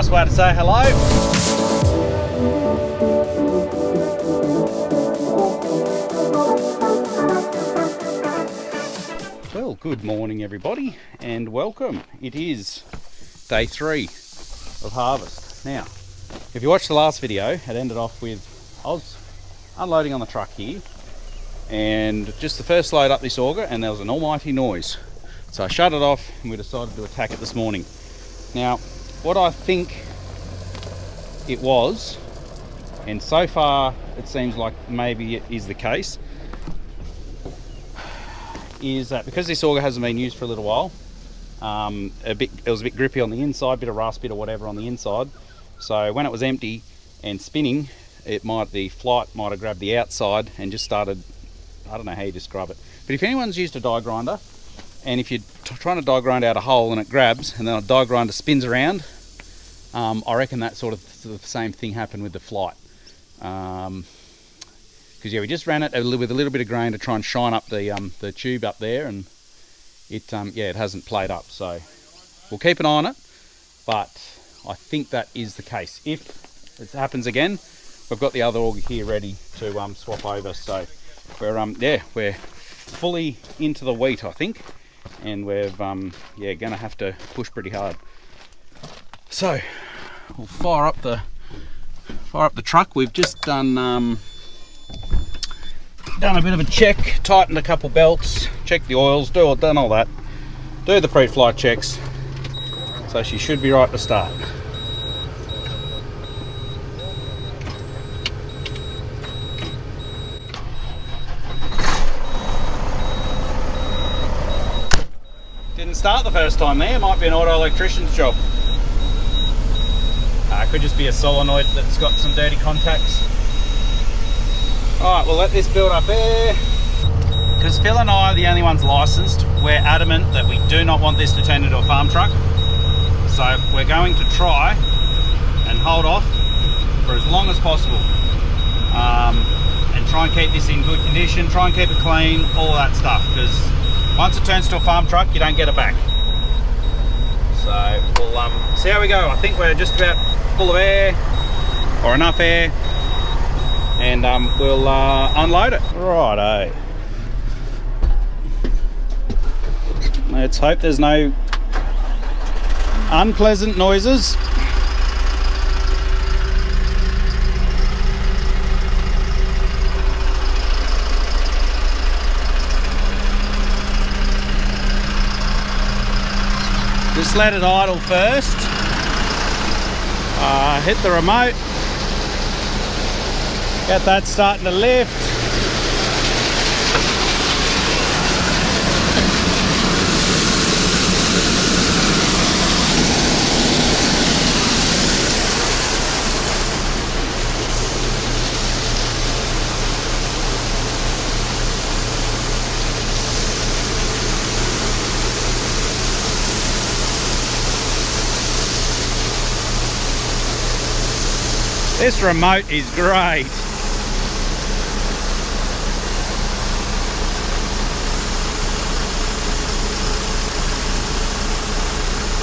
nice way to say hello. Well, good morning everybody and welcome. It is day 3 of harvest. Now, if you watched the last video, it ended off with I was unloading on the truck here and just the first load up this auger and there was an almighty noise. So I shut it off and we decided to attack it this morning. Now, what I think it was, and so far it seems like maybe it is the case, is that because this auger hasn't been used for a little while, it was a bit grippy on the inside, bit of rust, bit of whatever on the inside. So when it was empty and spinning, the flight might have grabbed the outside and just started, I don't know how you describe it. But if anyone's used a die grinder, and if you're trying to die grind out a hole and it grabs and then a die grinder spins around, I reckon that sort of the same thing happened with the flight. Because yeah, we just ran it with a little bit of grain to try and shine up the tube up there, and it hasn't played up. So we'll keep an eye on it, but I think that is the case. If it happens again, we've got the other auger here ready to swap over. So we're fully into the wheat, I think, and we're gonna have to push pretty hard. So we'll fire up the truck. We've just done a bit of a check, tightened a couple belts, checked the oils, done all that, do the pre-flight checks, so she should be right to start. Didn't start the first time there. It might be an auto electrician's job. Could just be a solenoid that's got some dirty contacts. Alright, we'll let this build up there. Because Phil and I are the only ones licensed, we're adamant that we do not want this to turn into a farm truck. So we're going to try and hold off for as long as possible. And try and keep this in good condition, try and keep it clean, all of that stuff. Because once it turns to a farm truck, you don't get it back. So we'll see how we go. I think we're just about full of air, or enough air, and we'll unload it. Righto. Let's hope there's no unpleasant noises. Just let it idle first. Hit the remote. Get that starting to lift. This remote is great.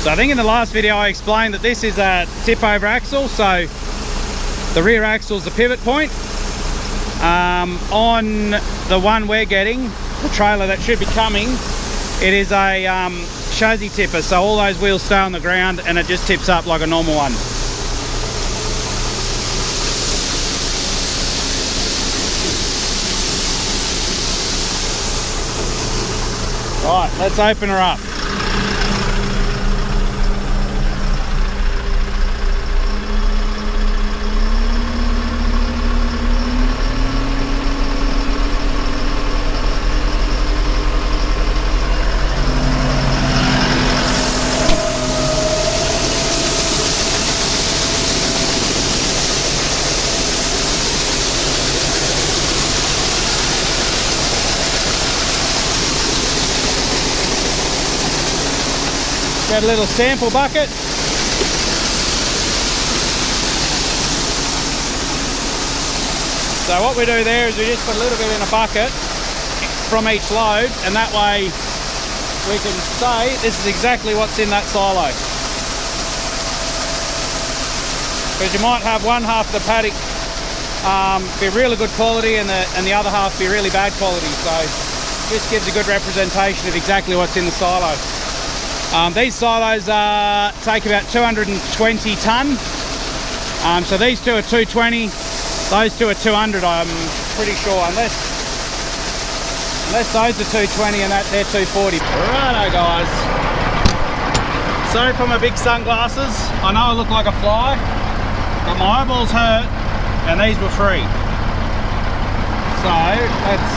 So I think in the last video I explained that this is a tip over axle, so the rear axle is the pivot point. On the one we're getting, the trailer that should be coming, it is a chassis tipper, so all those wheels stay on the ground and it just tips up like a normal one. Right, let's open her up. Got a little sample bucket. So what we do there is we just put a little bit in a bucket from each load, and that way we can say this is exactly what's in that silo. because you might have one half of the paddock be really good quality and the other half be really bad quality. So just gives a good representation of exactly what's in the silo. These silos take about 220 tonne. So these two are 220, those two are 200, I'm pretty sure, unless those are 220 and they're 240. Righto guys. Sorry for my big sunglasses. I know I look like a fly, but my eyeballs hurt and these were free. So let's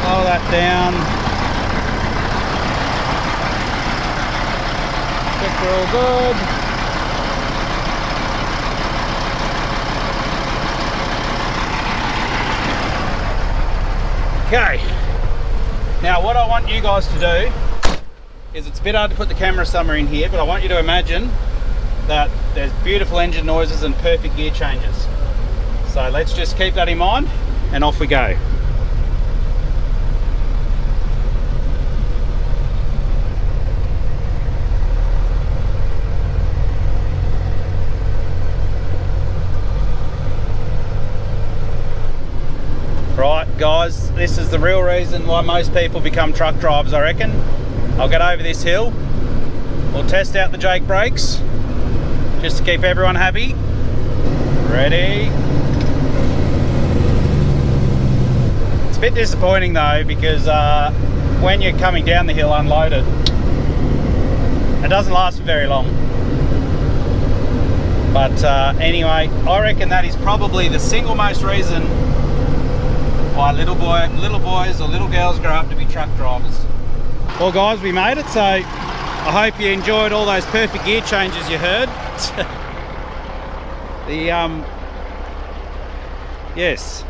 lower that down. Check they're all good. Okay, now what I want you guys to do is, it's a bit hard to put the camera somewhere in here, but I want you to imagine that there's beautiful engine noises and perfect gear changes. So let's just keep that in mind and off we go. Right guys, this is the real reason why most people become truck drivers, I reckon. I'll get over this hill, we'll test out the Jake brakes, just to keep everyone happy. Ready? It's a bit disappointing though, because when you're coming down the hill unloaded, it doesn't last for very long. But anyway, I reckon that is probably the single most reason why little boys or little girls grow up to be truck drivers. Well guys, we made it, so I hope you enjoyed all those perfect gear changes you heard. Yes,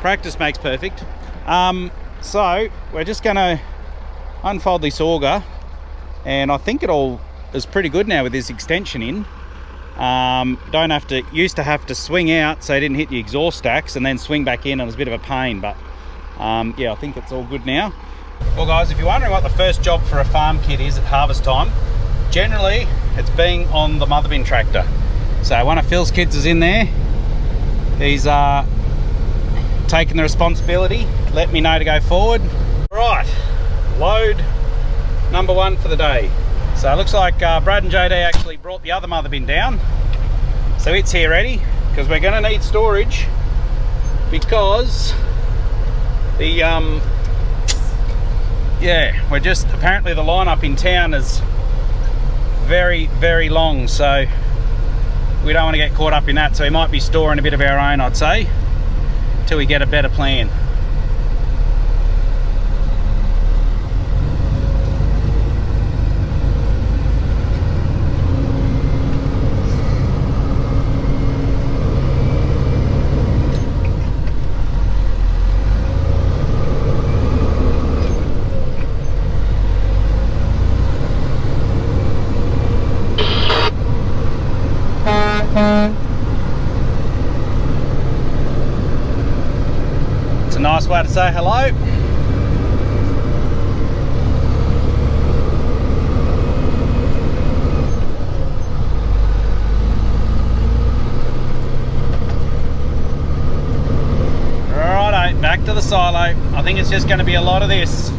practice makes perfect. So we're just going to unfold this auger, and I think it all is pretty good now with this extension in. Don't have to, used to have to swing out so it didn't hit the exhaust stacks and then swing back in, and it was a bit of a pain, but yeah, I think it's all good now. Well guys, if you're wondering what the first job for a farm kid is at harvest time, generally it's being on the mother bin tractor. So one of Phil's kids is in there, he's taking the responsibility, let me know to go forward. Right, load number one for the day. So it looks like Brad and JD actually brought the other mother bin down, so it's here ready, because we're going to need storage, because the yeah, we're just, apparently the lineup in town is very, very long, so we don't want to get caught up in that, so we might be storing a bit of our own, I'd say, till we get a better plan. It's a nice way to say hello. Righto, back to the silo. I think it's just going to be a lot of this.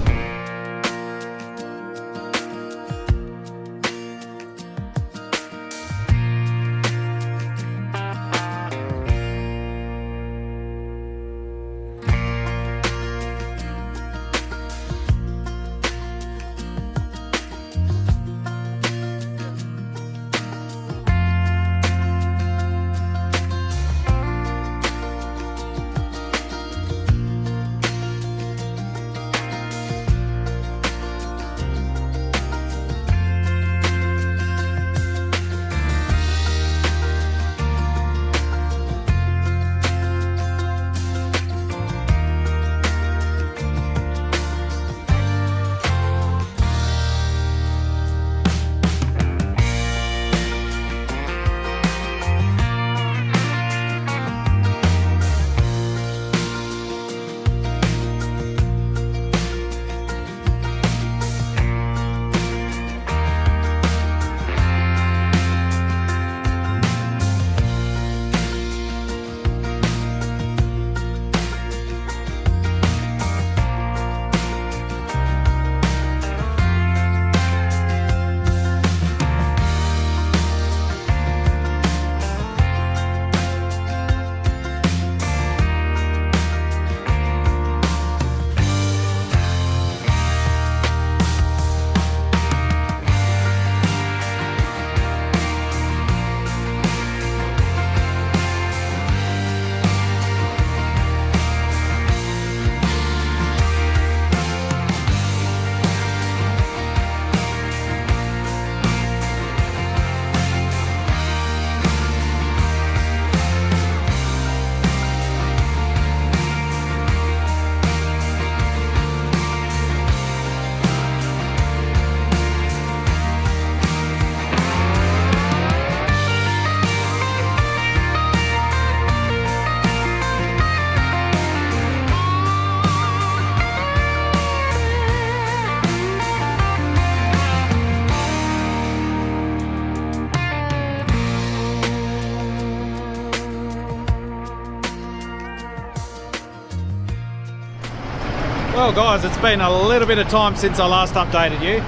Well guys, it's been a little bit of time since I last updated you,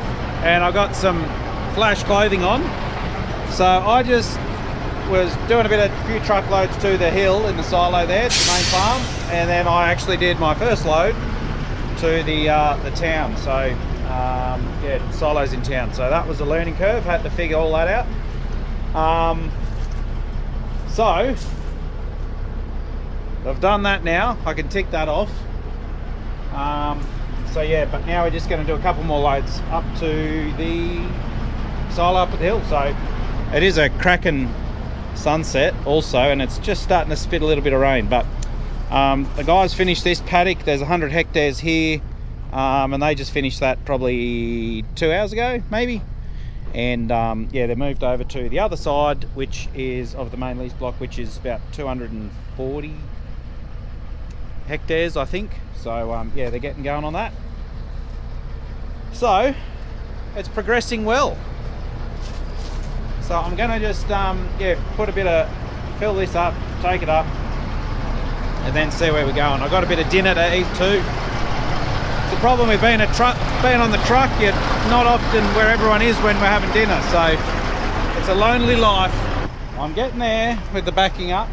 and I got some flash clothing on. So I just was doing a few truckloads to the hill in the silo there, to the main farm, and then I actually did my first load to the town. So yeah, silos in town. So that was a learning curve, had to figure all that out. So I've done that now, I can tick that off. So yeah, but now we're just going to do a couple more loads up to the silo up at the hill. So it is a cracking sunset also, and it's just starting to spit a little bit of rain, but the guys finished this paddock. There's 100 hectares here, and they just finished that probably 2 hours ago maybe, and yeah, they moved over to the other side, which is of the main lease block, which is about 240 hectares I think. So yeah, they're getting going on that. So it's progressing well. So I'm gonna just yeah, put a bit of, fill this up, take it up, and then see where we're going. I've got a bit of dinner to eat too. It's the problem with being on the truck, you're not often where everyone is when we're having dinner, so it's a lonely life. I'm getting there with the backing up.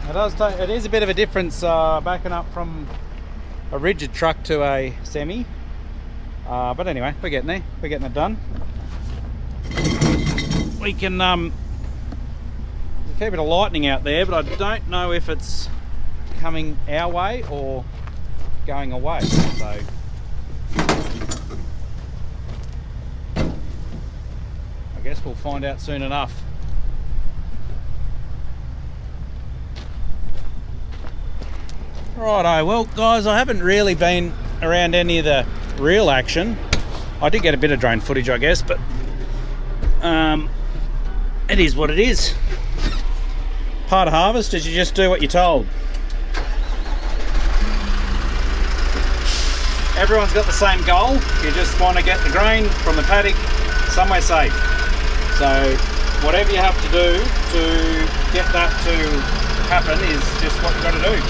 It is a bit of a difference backing up from a rigid truck to a semi, but anyway, we're getting there, we're getting it done. We can, there's a fair bit of lightning out there, but I don't know if it's coming our way or going away, so I guess we'll find out soon enough. Righto, well guys, I haven't really been around any of the real action. I did get a bit of drone footage, I guess, but it is what it is. Part of harvest is you just do what you're told. Everyone's got the same goal. You just want to get the grain from the paddock somewhere safe. So whatever you have to do to get that to happen is just what you've got to do.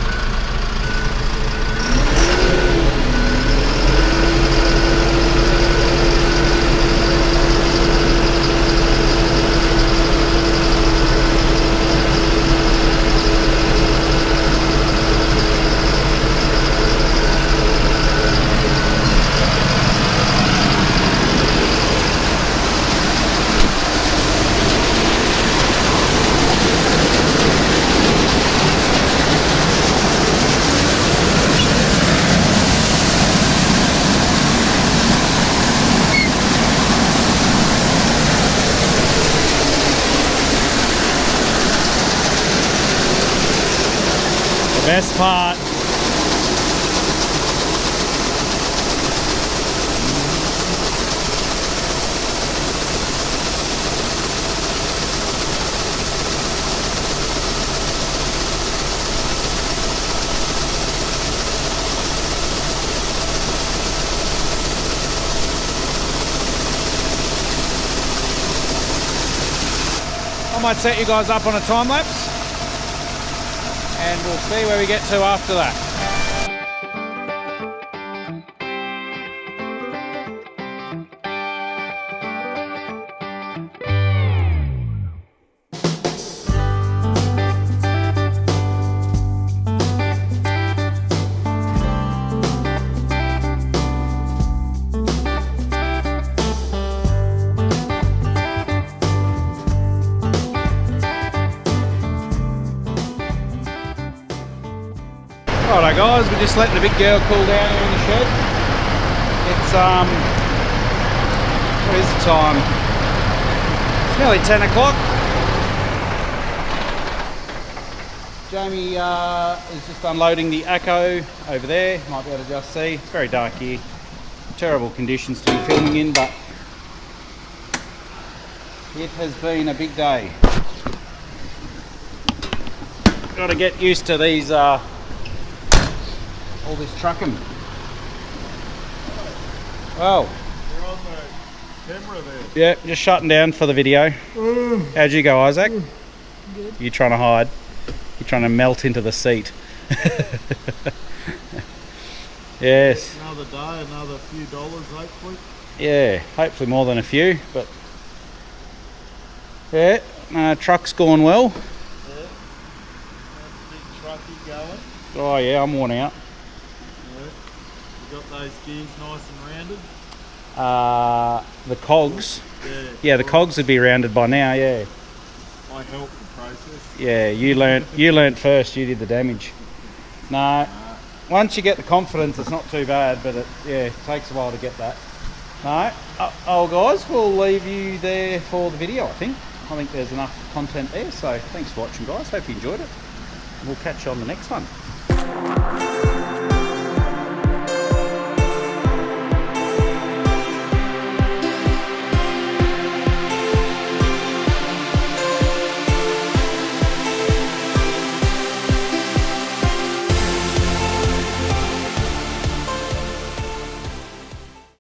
Best part. I might set you guys up on a time lapse, and we'll see where we get to after that. Righto guys, we're just letting the big girl cool down here in the shed. It's what is the time? It's nearly 10 o'clock. Jamie is just unloading the Acco over there. Might be able to just see. It's very dark here. Terrible conditions to be filming in, but it has been a big day. Got to get used to these all this trucking. Well, you're on the camera there. Yeah, just shutting down for the video. How'd you go, Isaac? Good. You trying to hide? You're trying to melt into the seat. Yes. Another day, another few dollars hopefully. Yeah, hopefully more than a few, but yeah, truck's going well. Yeah. That's a big truckie going. Oh yeah, I'm worn out. Yeah. You got those gears nice and rounded. The cogs. Yeah. Yeah, the cogs would be rounded by now. Yeah. I helped the process. Yeah, you learnt first. You did the damage. No, once you get the confidence, it's not too bad, but it takes a while to get that. No, oh guys, we'll leave you there for the video. I think there's enough content there. So thanks for watching, guys. Hope you enjoyed it. We'll catch you on the next one.